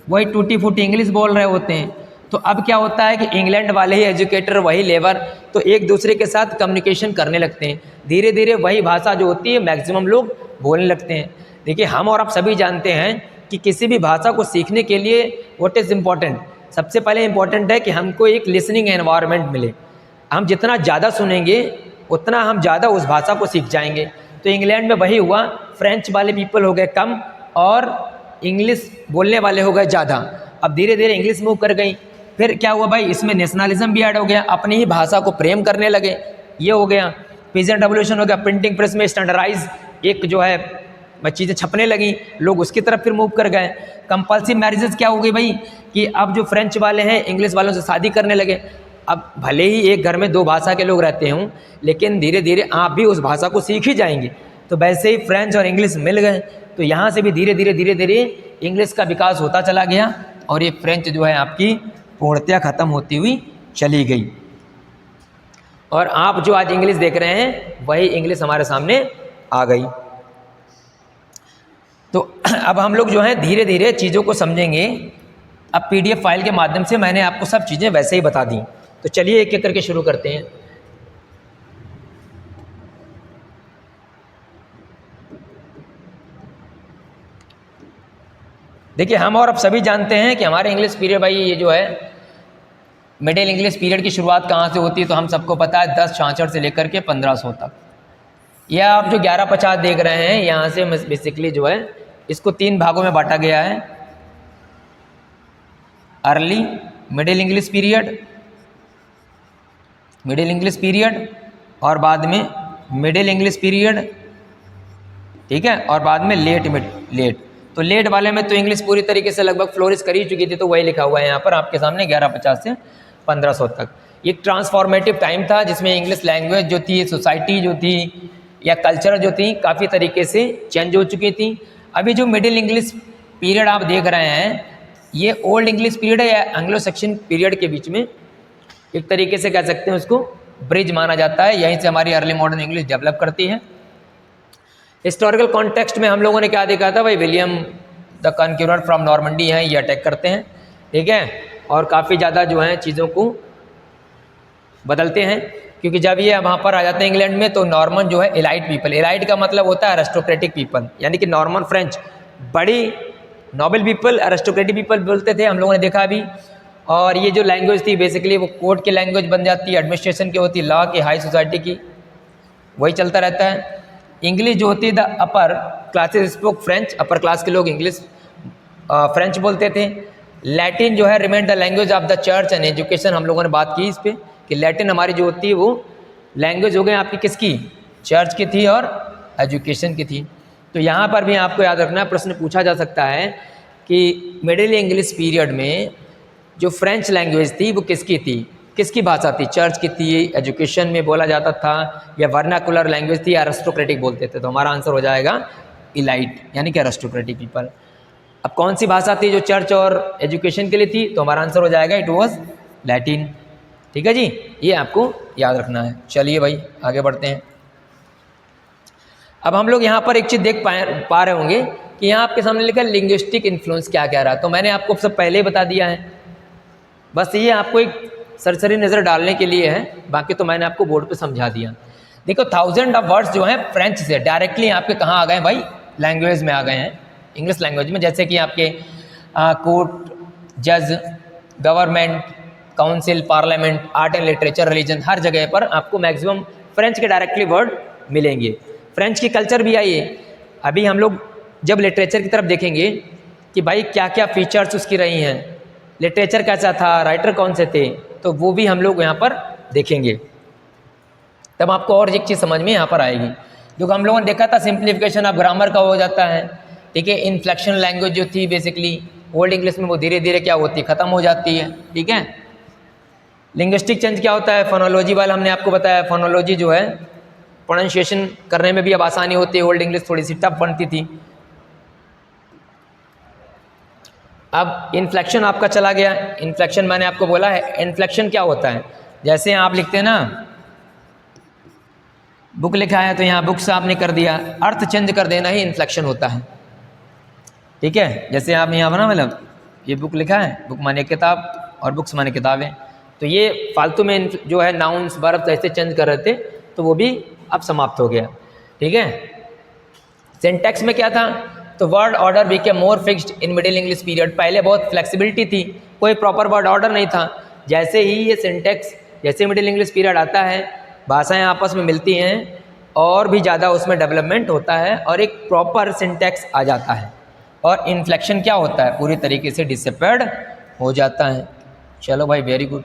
वही टूटी फूटी इंग्लिश बोल रहे होते हैं। तो अब क्या होता है कि इंग्लैंड वाले ही एजुकेटर, वही लेबर, तो एक दूसरे के साथ कम्युनिकेशन करने लगते हैं। धीरे धीरे वही भाषा जो होती है मैक्सिमम लोग बोलने लगते हैं। देखिए हम और आप सभी जानते हैं कि किसी भी भाषा को सीखने के लिए व्हाट इज़ इम्पॉर्टेंट, सबसे पहले इम्पॉर्टेंट है कि हमको एक लिसनिंग एनवायरनमेंट मिले। हम जितना ज़्यादा सुनेंगे उतना हम ज़्यादा उस भाषा को सीख जाएंगे। तो इंग्लैंड में वही हुआ, फ्रेंच वाले पीपल हो गए कम और इंग्लिश बोलने वाले हो गए ज़्यादा। अब धीरे धीरे इंग्लिश मूव कर गई। फिर क्या हुआ भाई, इसमें नेशनलिज्म भी ऐड हो गया, अपनी ही भाषा को प्रेम करने लगे, ये हो गया। पीजेंट रेवोल्यूशन हो गया, प्रिंटिंग प्रेस में स्टैंडर्डाइज एक जो है चीज़ें छपने लगी, लोग उसकी तरफ फिर मूव कर गए। कंपल्सिव मैरिजेस क्या हो गई भाई कि अब जो फ्रेंच वाले हैं इंग्लिश वालों से शादी करने लगे। अब भले ही एक घर में 2 भाषा के लोग रहते हों, लेकिन धीरे धीरे आप भी उस भाषा को सीख ही जाएंगे। तो वैसे ही फ्रेंच और इंग्लिश मिल गए, तो यहाँ से भी धीरे धीरे इंग्लिश का विकास होता चला गया और ये फ्रेंच जो है आपकी पूर्णतया ख़त्म होती हुई चली गई। और आप जो आज इंग्लिश देख रहे हैं वही इंग्लिश हमारे सामने आ गई। तो अब हम लोग जो है धीरे धीरे चीज़ों को समझेंगे। अब PDF फाइल के माध्यम से मैंने आपको सब चीज़ें वैसे ही बता दी। तो चलिए एक एक करके शुरू करते हैं। देखिए हम और अब सभी जानते हैं कि हमारे इंग्लिश पीरियड भाई ये जो है मिडिल इंग्लिश पीरियड की शुरुआत कहाँ से होती है, तो हम सबको पता है 1066 से लेकर के 1500 तक। यह आप जो 1150 देख रहे हैं यहाँ से बेसिकली जो है इसको 3 भागों में बांटा गया है। अर्ली मिडिल इंग्लिश पीरियड और बाद में मिडिल इंग्लिश पीरियड, ठीक है, और बाद में लेट। तो लेट वाले में तो इंग्लिश पूरी तरीके से लगभग फ्लोरिश कर ही चुकी थी, तो वही लिखा हुआ है यहाँ पर आपके सामने 1150 से 1500 तक। ये ट्रांसफॉर्मेटिव टाइम था जिसमें इंग्लिश लैंग्वेज जो थी, सोसाइटी जो थी या कल्चर जो थी काफ़ी तरीके से चेंज हो चुकी थी। अभी जो मिडिल इंग्लिश पीरियड आप देख रहे हैं ये ओल्ड इंग्लिश पीरियड है या एंग्लो सेक्शन पीरियड के बीच में एक तरीके से कह सकते हैं उसको ब्रिज माना जाता है। यहीं से हमारी अर्ली मॉडर्न इंग्लिश डेवलप करती है। हिस्टोरिकल कॉन्टेक्स्ट में हम लोगों ने क्या देखा था भाई, William the conqueror from Normandy हैं, ये अटैक करते हैं, ठीक है, और काफ़ी ज़्यादा जो है चीज़ों को बदलते हैं। क्योंकि जब ये वहाँ पर आ जाते हैं इंग्लैंड में तो नॉर्मन जो है एलाइट पीपल, एलाइट का मतलब होता है अरिस्टोक्रेटिक पीपल, यानी कि नॉर्मन फ्रेंच बड़ी नोबल पीपल अरिस्टोक्रेटिक पीपल बोलते थे, हम लोगों ने देखा अभी। और ये जो लैंग्वेज थी बेसिकली वो कोर्ट की लैंग्वेज बन जाती है, एडमिनिस्ट्रेशन की होती है, लॉ की, हाई सोसाइटी की, वही चलता रहता है। इंग्लिश जो होती है the upper classes spoke French, upper class के लोग इंग्लिश फ्रेंच बोलते थे। लैटिन जो है remain the language of the church and education, हम लोगों ने बात की इस पर कि लैटिन हमारी जो होती है वो लैंग्वेज हो गई आपकी किसकी, चर्च की थी और एजुकेशन की थी। तो यहाँ पर भी आपको याद रखना, प्रश्न पूछा जा सकता है कि मिडिल इंग्लिश पीरियड में जो फ्रेंच लैंग्वेज थी वो किसकी थी, किसकी भाषा थी, चर्च की थी, एजुकेशन में बोला जाता था, या वर्नाकुलर लैंग्वेज थी, अरिस्टोक्रेटिक बोलते थे। तो हमारा आंसर हो जाएगा इलाइट, यानी कि अरिस्टोक्रेटिक पीपल। अब कौन सी भाषा थी जो चर्च और एजुकेशन के लिए थी, तो हमारा आंसर हो जाएगा इट वॉज लैटिन। ठीक है जी, ये आपको याद रखना है। चलिए भाई आगे बढ़ते हैं। अब हम लोग यहाँ पर एक चीज़ देख पा रहे होंगे कि यहाँ आपके सामने लिखा है लिंग्विस्टिक इन्फ्लुएंस क्या कह रहा है, तो मैंने आपको सब पहले ही बता दिया है, बस ये आपको एक सरसरी नज़र डालने के लिए है, बाकी तो मैंने आपको बोर्ड पे समझा दिया। देखो 1000 ऑफ वर्ड्स जो हैं फ्रेंच से डायरेक्टली आपके कहाँ आ गए भाई, लैंग्वेज में आ गए हैं, इंग्लिश लैंग्वेज में। जैसे कि आपके कोर्ट, जज, government, council, parliament, art and literature, religion, हर जगह पर आपको मैक्सिमम फ्रेंच के डायरेक्टली वर्ड मिलेंगे। फ्रेंच की कल्चर भी आई है। अभी हम लोग जब लिटरेचर की तरफ देखेंगे कि भाई क्या क्या फीचर्स उसकी रही हैं, लिटरेचर कैसा था, राइटर कौन से थे, तो वो भी हम लोग यहाँ पर देखेंगे, तब आपको और एक चीज़ समझ में यहाँ पर आएगी। जो हम लोगों ने देखा था सिंप्लीफिकेशन ऑफ ग्रामर का हो जाता है, ठीक है। इन्फ्लेक्शन लैंग्वेज जो थी बेसिकली ओल्ड इंग्लिश में वो धीरे धीरे क्या होती है, ख़त्म हो जाती है, ठीक है। लिंग्विस्टिक चेंज क्या होता है, फोनोलॉजी वाला हमने आपको बताया। फोनोलॉजी जो है प्रोनाउंसिएशन करने में भी अब आसानी होती है, ओल्ड इंग्लिश थोड़ी सी टफ बनती थी। अब इन्फ्लेक्शन आपका चला गया। इन्फ्लेक्शन मैंने आपको बोला है, इन्फ्लेक्शन क्या होता है, जैसे आप लिखते हैं ना, बुक लिखा है तो यहाँ बुक्स आपने कर दिया, अर्थ चेंज कर देना ही इन्फ्लेक्शन होता है, ठीक है। जैसे आप यहाँ बना मतलब ये बुक लिखा है, बुक माने किताब और बुक्स माने किताबें, तो ये फालतू में जो है नाउन्स वर्ब्स ऐसे चेंज कर रहे थे, तो वो भी अब समाप्त हो गया, ठीक है। सिंटैक्स में क्या था, तो word order became more fixed in middle English period. पहले बहुत फ्लेक्सिबिलिटी थी, कोई प्रॉपर वर्ड ऑर्डर नहीं था। जैसे ही ये सिंटैक्स, जैसे मिडिल इंग्लिश पीरियड आता है, भाषाएं आपस में मिलती हैं और भी ज़्यादा उसमें डेवलपमेंट होता है और एक प्रॉपर सिंटैक्स आ जाता है, और इन्फ्लेक्शन क्या होता है, पूरी तरीके से डिसअपेयर्ड हो जाता है। चलो भाई वेरी गुड।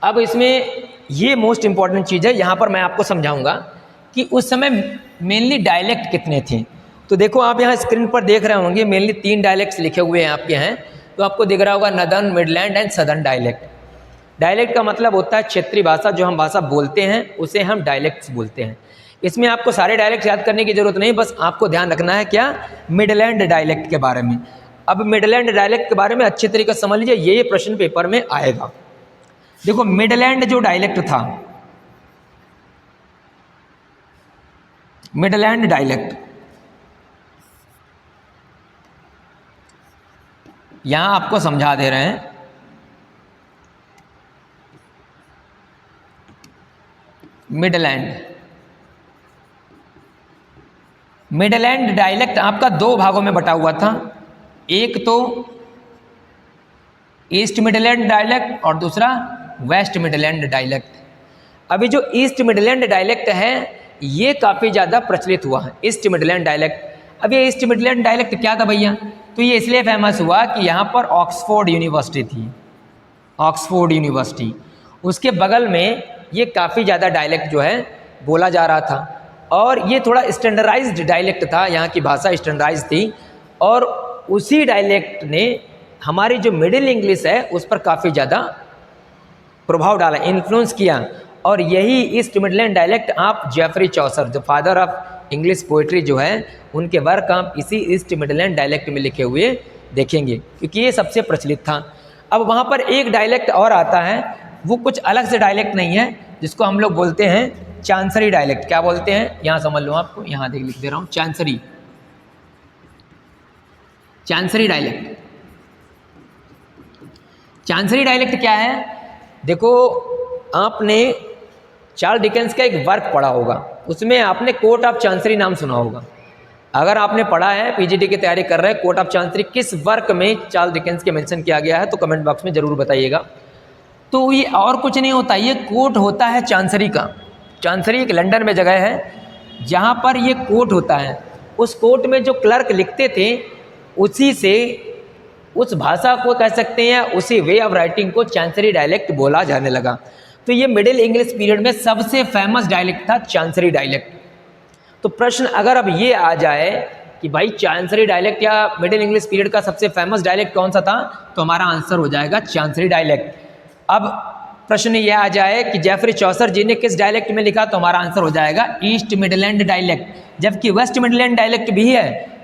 अब इसमें ये मोस्ट इंपॉर्टेंट चीज़ है, यहाँ पर मैं आपको समझाऊंगा कि उस समय मेनली डायलेक्ट कितने थे। तो देखो आप यहाँ स्क्रीन पर देख रहे होंगे मेनली 3 डायलेक्ट्स लिखे हुए हैं आपके हैं, तो आपको दिख रहा होगा northern, Midland and southern dialect. Dialect का मतलब होता है क्षेत्रीय भाषा, जो हम भाषा बोलते हैं उसे हम डायलेक्ट्स बोलते हैं। इसमें आपको सारे डायलेक्ट याद करने की जरूरत नहीं, बस आपको ध्यान रखना है क्या, मिडलैंड डायलेक्ट के बारे में। अब मिडलैंड डायलेक्ट के बारे में अच्छे तरीके से समझ लीजिए, ये प्रश्न पेपर में आएगा। देखो मिडलैंड जो डायलेक्ट था, मिडलैंड डायलेक्ट, यहाँ आपको समझा दे रहे हैं। मिडलैंड डायलेक्ट आपका दो भागों में बटा हुआ था, एक तो ईस्ट मिडलैंड डायलेक्ट और दूसरा वेस्ट मिडलैंड डायलेक्ट। अभी जो ईस्ट मिडलैंड डायलेक्ट है ये काफ़ी ज़्यादा प्रचलित हुआ है, ईस्ट मिडलैंड डायलेक्ट। अब ये ईस्ट मिडलैंड डायलेक्ट क्या था भैया, तो ये इसलिए फेमस हुआ कि यहाँ पर ऑक्सफोर्ड यूनिवर्सिटी थी, ऑक्सफोर्ड यूनिवर्सिटी, उसके बगल में ये काफ़ी ज़्यादा डायलेक्ट जो है बोला जा रहा था, और ये थोड़ा स्टैंडर्डाइज्ड डायलेक्ट था, यहाँ की भाषा स्टैंडर्डाइज थी, और उसी डायलेक्ट ने हमारी जो मिडिल इंग्लिश है उस पर काफ़ी ज़्यादा प्रभाव डाला, इन्फ्लुएंस किया। और यही ईस्ट मिडलैंड डायलेक्ट आप जेफरी चौसर, जो फादर ऑफ इंग्लिश पोइट्री जो है, उनके वर्क आप इसी ईस्ट मिडलैंड डायलेक्ट में लिखे हुए देखेंगे, क्योंकि ये सबसे प्रचलित था। अब वहाँ पर एक डायलेक्ट और आता है, वो कुछ अलग से डायलेक्ट नहीं है, जिसको हम लोग बोलते हैं चांसरी डायलेक्ट। क्या बोलते हैं, यहाँ समझ लो, आपको यहाँ देख लिख दे रहा हूँ, chancery, chancery dialect. Chancery dialect क्या है, देखो आपने चार्ल्स डिकेंस का एक वर्क पढ़ा होगा, उसमें आपने कोर्ट ऑफ चांसरी नाम सुना होगा। अगर आपने पढ़ा है, पीजीटी की तैयारी कर रहे हैं, कोर्ट ऑफ चांसरी किस वर्क में चार्ल्स डिकेंस के मेंशन किया गया है तो कमेंट बॉक्स में ज़रूर बताइएगा। तो ये और कुछ नहीं होता, ये कोर्ट होता है चांसरी का। चांसरी एक लंदन में जगह है जहाँ पर ये कोर्ट होता है। उस कोर्ट में जो क्लर्क लिखते थे, उसी से उस भाषा को कह सकते हैं, उसी वे ऑफ राइटिंग को चांसरी डायलेक्ट बोला जाने लगा। तो ये मिडिल इंग्लिश पीरियड में सबसे फेमस डायलेक्ट था चांसरी डायलेक्ट। तो प्रश्न अगर अब ये आ जाए कि भाई चांसरी डायलेक्ट या मिडिल इंग्लिश पीरियड का सबसे फेमस डायलेक्ट कौन सा था, तो हमारा आंसर हो जाएगा चांसरी डायलेक्ट। अब प्रश्न ये आ जाए कि जेफरी चौसर जी ने किस डायलेक्ट में लिखा, तो हमारा आंसर हो जाएगा ईस्ट मिडलैंड डायलेक्ट। जबकि वेस्ट मिडलैंड डायलेक्ट भी है,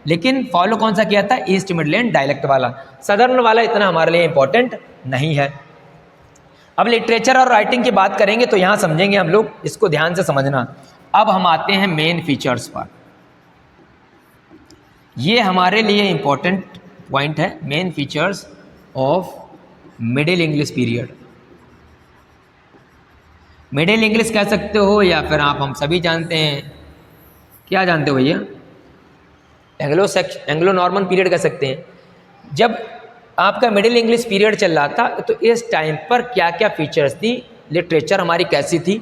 लेकिन फॉलो कौन सा किया था, ईस्ट मिडलैंड डायलेक्ट वाला। सदर्न वाला इतना हमारे लिए इंपॉर्टेंट नहीं है। अब लिटरेचर और राइटिंग की बात करेंगे तो यहाँ समझेंगे हम लोग, इसको ध्यान से समझना। अब हम आते हैं मेन फीचर्स पर, ये हमारे लिए इंपॉर्टेंट पॉइंट है, main features of middle English period. Middle English कह सकते हो या फिर आप हम सभी जानते हैं, क्या जानते हो भैया, एंग्लो नॉर्मन पीरियड कह सकते हैं। जब आपका मिडिल इंग्लिश पीरियड चल रहा था तो इस टाइम पर क्या क्या फीचर्स थी, लिटरेचर हमारी कैसी थी।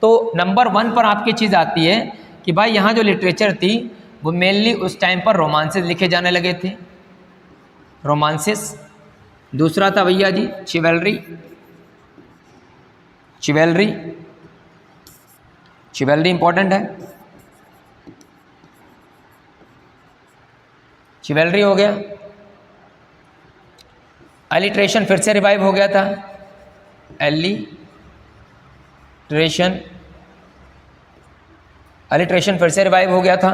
तो नंबर 1 पर आपकी चीज़ आती है कि भाई यहाँ जो लिटरेचर थी वो मेनली उस टाइम पर रोमांसेस लिखे जाने लगे थे, रोमांसेस। दूसरा था भैया जी चिवेलरी, चिवेलरी, चिवेलरी इंपॉर्टेंट है, चिवेलरी हो गया। अलिट्रेशन फिर से रिवाइव हो गया था, अलिट्रेशन, अलिट्रेशन फिर से रिवाइव हो गया था।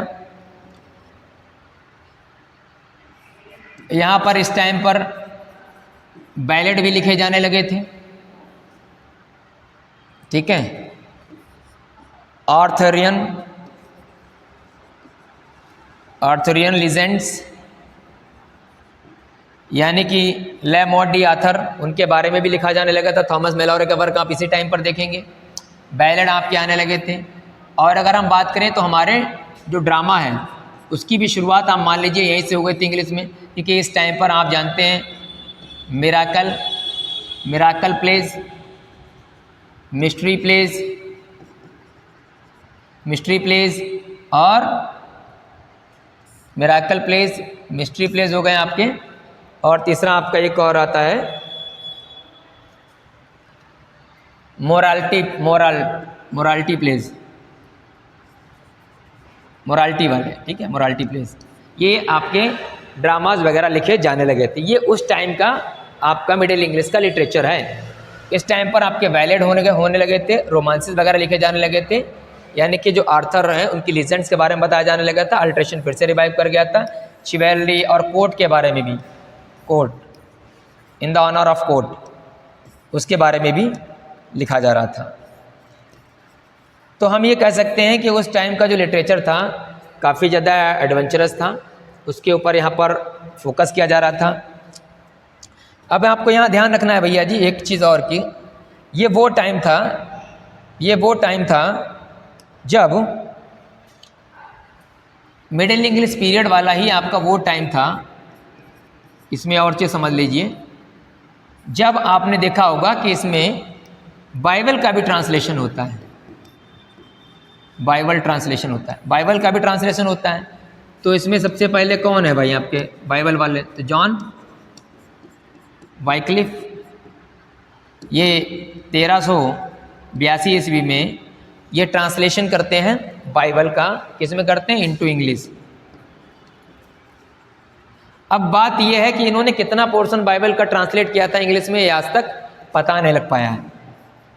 यहाँ पर इस टाइम पर बैलेड भी लिखे जाने लगे थे, ठीक है। आर्थरियन, आर्थरियन लीजेंड्स, यानी कि ले मॉट डी आथर, उनके बारे में भी लिखा जाने लगा था। थॉमस मेलॉरे का वर्क आप इसी टाइम पर देखेंगे। बैलेड आपके आने लगे थे। और अगर हम बात करें तो हमारे जो ड्रामा है उसकी भी शुरुआत आप मान लीजिए यहीं से हो गई थी इंग्लिश में, क्योंकि इस टाइम पर आप जानते हैं miracle, miracle plays, mystery plays, mystery plays और मिराकल प्लेज, मिस्ट्री प्लेज हो गए आपके। और तीसरा आपका एक और आता है मोरालिटी प्लेज, मोरालिटी वाले, ठीक है, मोरालिटी प्लेज। ये आपके ड्रामाज वगैरह लिखे जाने लगे थे। ये उस टाइम का आपका मिडिल इंग्लिश का लिटरेचर है। इस टाइम पर आपके वैलिड होने लगे थे, रोमांसेस वगैरह लिखे जाने लगे थे, यानी कि जो आर्थर हैं उनकी लीजेंड्स के बारे में बताया जाने लगा था। अल्ट्रेशन फिर से रिवाइव कर गया था। चिवेलरी और कोर्ट के बारे में भी, court, in the honour of court, उसके बारे में भी लिखा जा रहा था। तो हम ये कह सकते हैं कि उस टाइम का जो लिटरेचर था काफ़ी ज़्यादा एडवेंचरस था, उसके ऊपर यहाँ पर फोकस किया जा रहा था। अब आपको यहाँ ध्यान रखना है भैया जी एक चीज़ और की, ये वो टाइम था जब मिडिल इंग्लिश पीरियड वाला ही आपका वो टाइम था, इसमें और चीज़ समझ लीजिए, जब आपने देखा होगा कि इसमें बाइबल का भी ट्रांसलेशन होता है, बाइबल का भी ट्रांसलेशन होता है। तो इसमें सबसे पहले कौन है भाई आपके बाइबल वाले? तो जॉन वाइक्लिफ, ये 1382 ईस्वी में ये ट्रांसलेशन करते हैं बाइबल का, किस में करते हैं? Into English. अब बात यह है कि इन्होंने कितना पोर्शन बाइबल का ट्रांसलेट किया था इंग्लिश में, ये आज तक पता नहीं लग पाया है।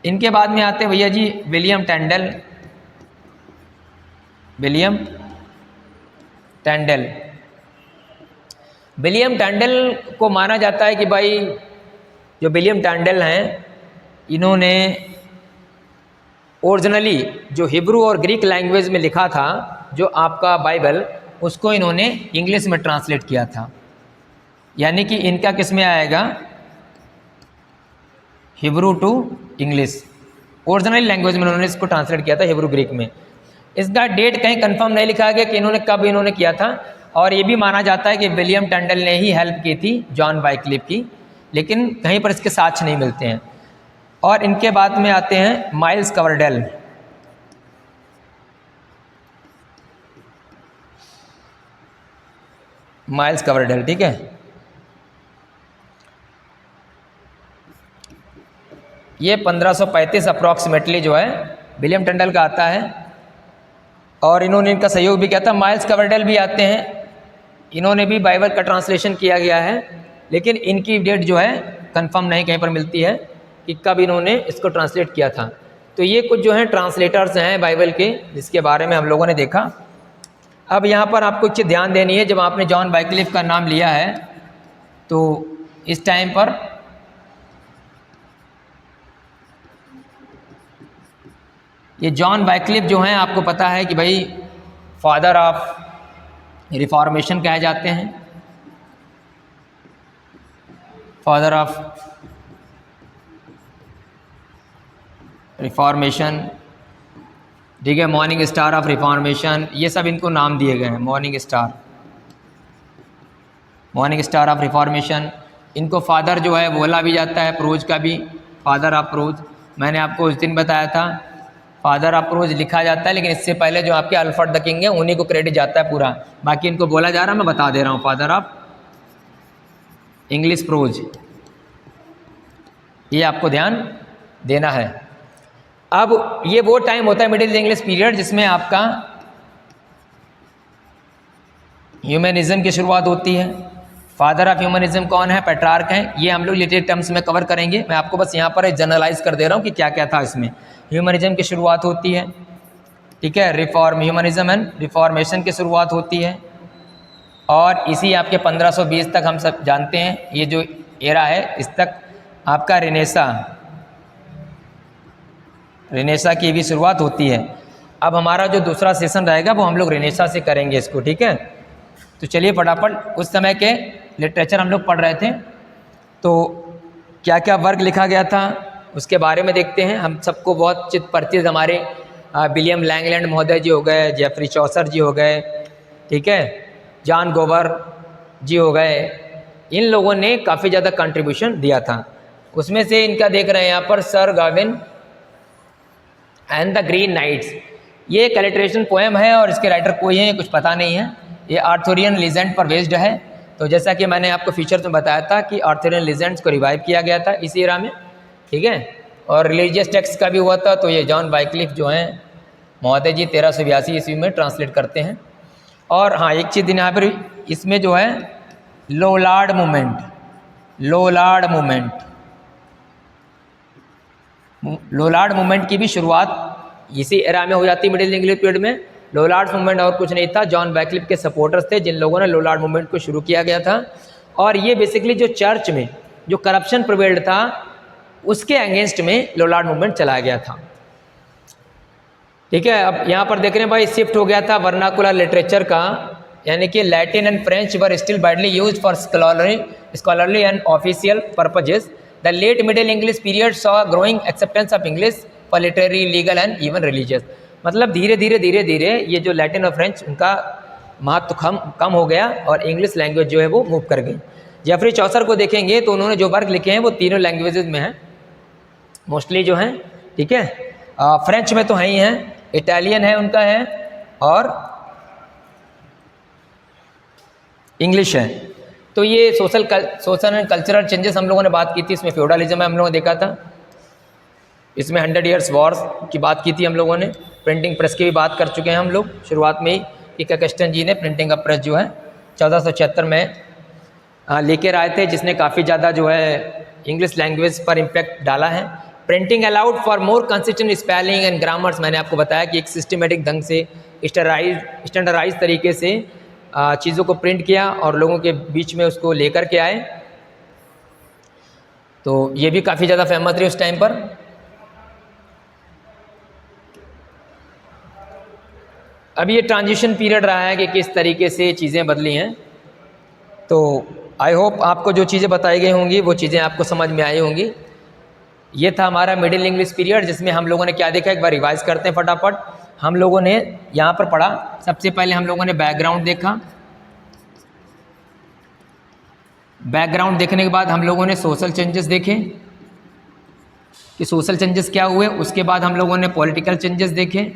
इनके बाद में आते हैं भैया जी विलियम टैंडल को माना जाता है कि भाई जो विलियम टैंडल हैं, इन्होंने ओरिजिनली जो हिब्रू और ग्रीक लैंग्वेज में लिखा था जो आपका बाइबल, उसको इन्होंने इंग्लिश में ट्रांसलेट किया था। यानी कि इनका किस में आएगा? Hebrew to English, original language में उन्होंने इसको ट्रांसलेट किया था हिब्रू ग्रीक में। इसका डेट कहीं कंफर्म नहीं लिखा गया कि इन्होंने कब किया था, और ये भी माना जाता है कि विलियम टैंडल ने ही हेल्प की थी जॉन वाइक्लिफ की, लेकिन कहीं पर इसके साक्ष्य नहीं मिलते हैं। और इनके बाद में आते हैं माइल्स कवरडेल, ठीक है। ये 1535 अप्रॉक्सीमेटली जो है विलियम टैंडल का आता है, और इन्होंने इनका सहयोग भी किया था। माइल्स कवरडेल भी आते हैं, इन्होंने भी बाइबल का ट्रांसलेशन किया गया है, लेकिन इनकी डेट जो है कंफर्म नहीं कहीं पर मिलती है कि कब इन्होंने इसको ट्रांसलेट किया था। तो ये कुछ जो हैं ट्रांसलेटर्स हैं बाइबल के, जिसके बारे में हम लोगों ने देखा। अब यहाँ पर आपको एक चीज़ ध्यान देनी है, जब आपने जॉन वाइक्लिफ का नाम लिया है तो इस टाइम पर ये जॉन वाइक्लिफ जो हैं, आपको पता है कि भाई फादर ऑफ रिफॉर्मेशन कहे जाते हैं, फादर ऑफ रिफॉर्मेशन, ठीक है, मॉर्निंग स्टार ऑफ रिफॉर्मेशन, ये सब इनको नाम दिए गए हैं। मॉर्निंग स्टार ऑफ रिफॉर्मेशन, इनको फादर जो है बोला भी जाता है, प्रोज का भी फादर ऑफ प्रोज। मैंने आपको उस दिन बताया था फादर ऑफ प्रोज लिखा जाता है, लेकिन इससे पहले जो आपके अल्फ्रेड द किंग है उन्हीं को क्रेडिट जाता है पूरा, बाकी इनको बोला जा रहा है, मैं बता दे रहा हूँ, फादर ऑफ इंग्लिश प्रोज, ये आपको ध्यान देना है। अब ये वो टाइम होता है मिडिल इंग्लिश पीरियड जिसमें आपका ह्यूमनिज्म की शुरुआत होती है। फादर ऑफ ह्यूमनिज्म कौन है? पेट्रार्क हैं। ये हम लोग लिटरेरी टर्म्स में कवर करेंगे, मैं आपको बस यहाँ पर जनरलाइज कर दे रहा हूँ कि क्या क्या था इसमें। ह्यूमनिज्म की शुरुआत होती है, ठीक है, ह्यूमनिज्म एंड रिफॉर्मेशन की शुरुआत होती है, और इसी आपके 1520 तक हम सब जानते हैं, ये जो एरा है इस तक आपका रेनेसा की भी शुरुआत होती है। अब हमारा जो दूसरा सेशन रहेगा वो हम लोग रेनेसा से करेंगे इसको, ठीक है। तो चलिए फटाफट उस समय के लिटरेचर हम लोग पढ़ रहे थे, तो क्या क्या वर्क लिखा गया था उसके बारे में देखते हैं। हम सबको बहुत चित परिचित हमारे विलियम लैंगलैंड महोदय जी हो गए, जेफरी चौसर जी हो गए, ठीक है, जॉन गोवर जी हो गए, इन लोगों ने काफ़ी ज़्यादा कंट्रीब्यूशन दिया था। उसमें से इनका देख रहे हैं यहाँ पर sir Gawain and the Green Knight, ये एक अलिटरेशन पोएम है और इसके राइटर कोई है कुछ पता नहीं है, ये आर्थुरियन लीजेंड पर बेस्ड है। तो जैसा कि मैंने आपको फीचर्स में बताया था कि आर्थुरियन लीजेंड्स को रिवाइव किया गया था इस एरा में, ठीक है, और रिलीजियस टेक्स्ट का भी हुआ था। तो ये जॉन वाइक्लिफ जो हैं महोदय जी 1382 ईस्वी में ट्रांसलेट करते हैं। और हाँ, एक चीज़ यहाँ पर इसमें जो है लोलार्ड मूवमेंट की भी शुरुआत इसी एरा में हो जाती है मिडिल इंग्लिश पीरियड में। लोलार्ड मूवमेंट और कुछ नहीं था, जॉन वाइक्लिफ के सपोर्टर्स थे जिन लोगों ने लोलार्ड मूवमेंट को शुरू किया गया था, और ये बेसिकली जो चर्च में जो करप्शन प्रिवेल्ड था उसके अगेंस्ट में लोलार्ड मूवमेंट चलाया गया था, ठीक है। अब यहाँ पर देख रहे हैं भाई शिफ्ट हो गया था वर्नाकुलर लिटरेचर का यानी कि Latin and French were still widely used for scholarly and official purposes. The late Middle English period saw growing acceptance of English for literary, legal and even religious. मतलब धीरे धीरे ये जो लैटिन और फ्रेंच उनका महत्व कम हो गया और इंग्लिश लैंग्वेज जो है वो मूव कर गई। जेफरी चौसर को देखेंगे तो उन्होंने जो वर्क लिखे हैं वो तीनों लैंग्वेजेस में हैं मोस्टली जो हैं, ठीक है। फ्रेंच में तो है ही हैं, इटालियन है उनका है और इंग्लिश है। तो ये सोशल एंड कल्चरल चेंजेस हम लोगों ने बात की थी, इसमें फ्यूडलिज्म हम लोगों ने देखा था, इसमें 100 ईयर्स वॉर्स की बात की थी हम लोगों ने, प्रिंटिंग प्रेस की भी बात कर चुके हैं हम लोग शुरुआत में ही कि कैकेस्टन जी ने प्रिंटिंग का प्रेस जो है 1476 में लेकर आए थे, जिसने काफ़ी ज़्यादा जो है इंग्लिश लैंग्वेज पर इम्पैक्ट डाला है। Printing allowed for more consistent spelling and grammars, मैंने आपको बताया कि एक सिस्टमेटिक ढंग से स्टैंडर्डाइज तरीके से चीज़ों को प्रिंट किया और लोगों के बीच में उसको लेकर के आए। तो ये भी काफ़ी ज़्यादा फेमस रही उस टाइम पर। अभी ये ट्रांजिशन पीरियड रहा है कि किस तरीके से चीज़ें बदली हैं। तो आई होप आपको जो चीज़ें बताई गई होंगी वो चीज़ें आपको समझ में आई होंगी। ये था हमारा मिडिल इंग्लिश पीरियड, जिसमें हम लोगों ने क्या देखा, एक बार रिवाइज करते हैं फटाफट। हम लोगों ने यहाँ पर पढ़ा, सबसे पहले हम लोगों ने बैकग्राउंड देखा। बैकग्राउंड देखने के बाद हम लोगों ने सोशल चेंजेस देखे कि सोशल चेंजेस क्या हुए। उसके बाद हम लोगों ने पॉलिटिकल चेंजेस देखे।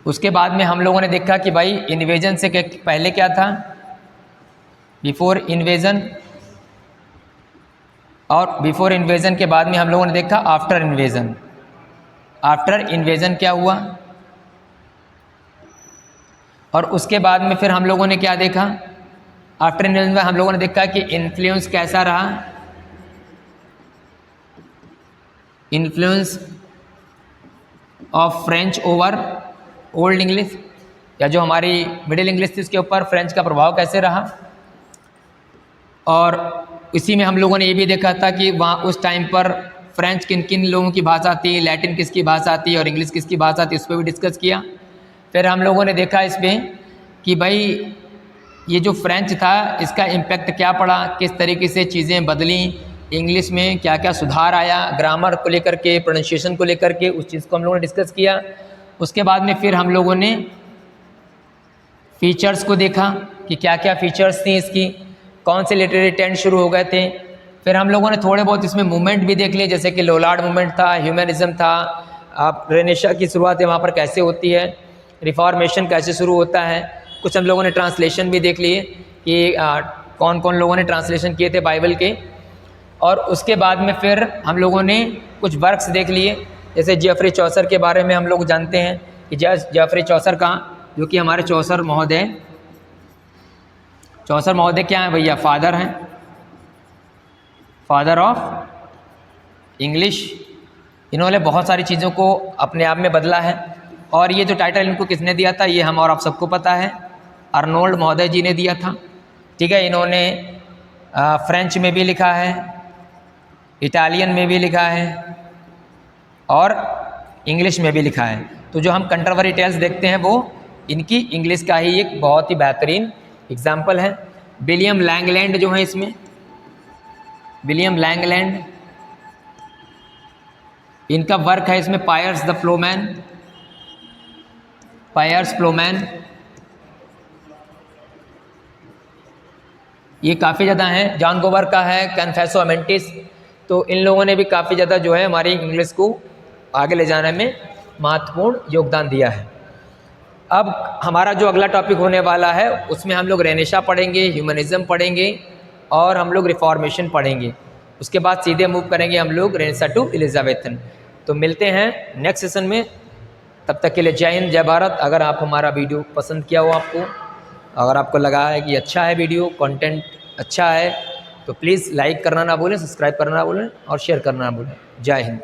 उसके बाद में हम लोगों ने देखा कि भाई इन्वेजन से पहले क्या था, बिफोर इन्वेजन, और बिफोर इन्वेजन के बाद में हम लोगों ने देखा आफ्टर इन्वेजन। आफ्टर इन्वेजन क्या हुआ, और उसके बाद में फिर हम लोगों ने क्या देखा, आफ्टर इन्वेजन में हम लोगों ने देखा कि इन्फ्लुएंस कैसा रहा, influence of French over old English, या जो हमारी मिडिल इंग्लिश थी उसके ऊपर फ्रेंच का प्रभाव कैसे रहा। और इसी में हम लोगों ने ये भी देखा था कि वहाँ उस टाइम पर फ्रेंच किन किन लोगों की भाषा थी, लैटिन किसकी भाषा थी और इंग्लिश किसकी भाषा थी, उस पर भी डिस्कस किया। फिर हम लोगों ने देखा इसमें कि भाई ये जो फ्रेंच था इसका इम्पैक्ट क्या पड़ा, किस तरीके से चीज़ें बदली, इंग्लिश में क्या क्या सुधार आया, ग्रामर को लेकर के, प्रोनाउंसिएशन को लेकर के, उस चीज़ को हम लोगों ने डिस्कस किया। उसके बाद में फिर हम लोगों ने फीचर्स को देखा कि क्या क्या फीचर्स थी इसकी, कौन से लिटरेरी ट्रेंड शुरू हो गए थे। फिर हम लोगों ने थोड़े बहुत इसमें मूवमेंट भी देख लिए, जैसे कि लोलार्ड मूवमेंट था, ह्यूमनिज्म था, आप रेनेशा की शुरुआत है वहाँ पर कैसे होती है, रिफॉर्मेशन कैसे शुरू होता है। कुछ हम लोगों ने ट्रांसलेशन भी देख लिए कि कौन कौन लोगों ने ट्रांसलेशन किए थे बाइबल के। और उसके बाद में फिर हम लोगों ने कुछ वर्क्स देख लिए, जैसे जेफरी चौसर के बारे में हम लोग जानते हैं कि जेफरी चौसर का, जो कि हमारे चौसर महोदय क्या हैं भैया, फादर हैं, फादर ऑफ इंग्लिश। इन्होंने बहुत सारी चीज़ों को अपने आप में बदला है। और ये जो टाइटल इनको किसने दिया था, ये हम और आप सबको पता है, अर्नोल्ड महोदय जी ने दिया था, ठीक है। इन्होंने फ्रेंच में भी लिखा है, इटालियन में भी लिखा है और इंग्लिश में भी लिखा है। तो जो हम कंट्रोवर्सी टेल्स देखते हैं वो इनकी इंग्लिश का ही एक बहुत ही बेहतरीन एग्जाम्पल है। विलियम लैंगलैंड जो है इसमें, विलियम लैंगलैंड, इनका वर्क है इसमें पायर्स द फ्लोमैन, पायर्स फ्लोमैन, ये काफ़ी ज़्यादा हैं। जॉन गोबर का है कन्फेसो अमेंटिस। तो इन लोगों ने भी काफ़ी ज़्यादा जो है हमारी इंग्लिश को आगे ले जाने में महत्वपूर्ण योगदान दिया है। अब हमारा जो अगला टॉपिक होने वाला है उसमें हम लोग रेनेशा पढ़ेंगे, ह्यूमनिज्म पढ़ेंगे और हम लोग रिफॉर्मेशन पढ़ेंगे। उसके बाद सीधे मूव करेंगे हम लोग रेनेशा टू एलिजाबेथन। तो मिलते हैं नेक्स्ट सेशन में, तब तक के लिए जय हिंद, जय भारत। अगर आप हमारा वीडियो पसंद किया हो, आपको अगर आपको लगा है कि अच्छा है वीडियो, कंटेंट अच्छा है, तो प्लीज़ लाइक करना ना भूलें, सब्सक्राइब करना ना भूलें और शेयर करना ना भूलें। जय हिंद।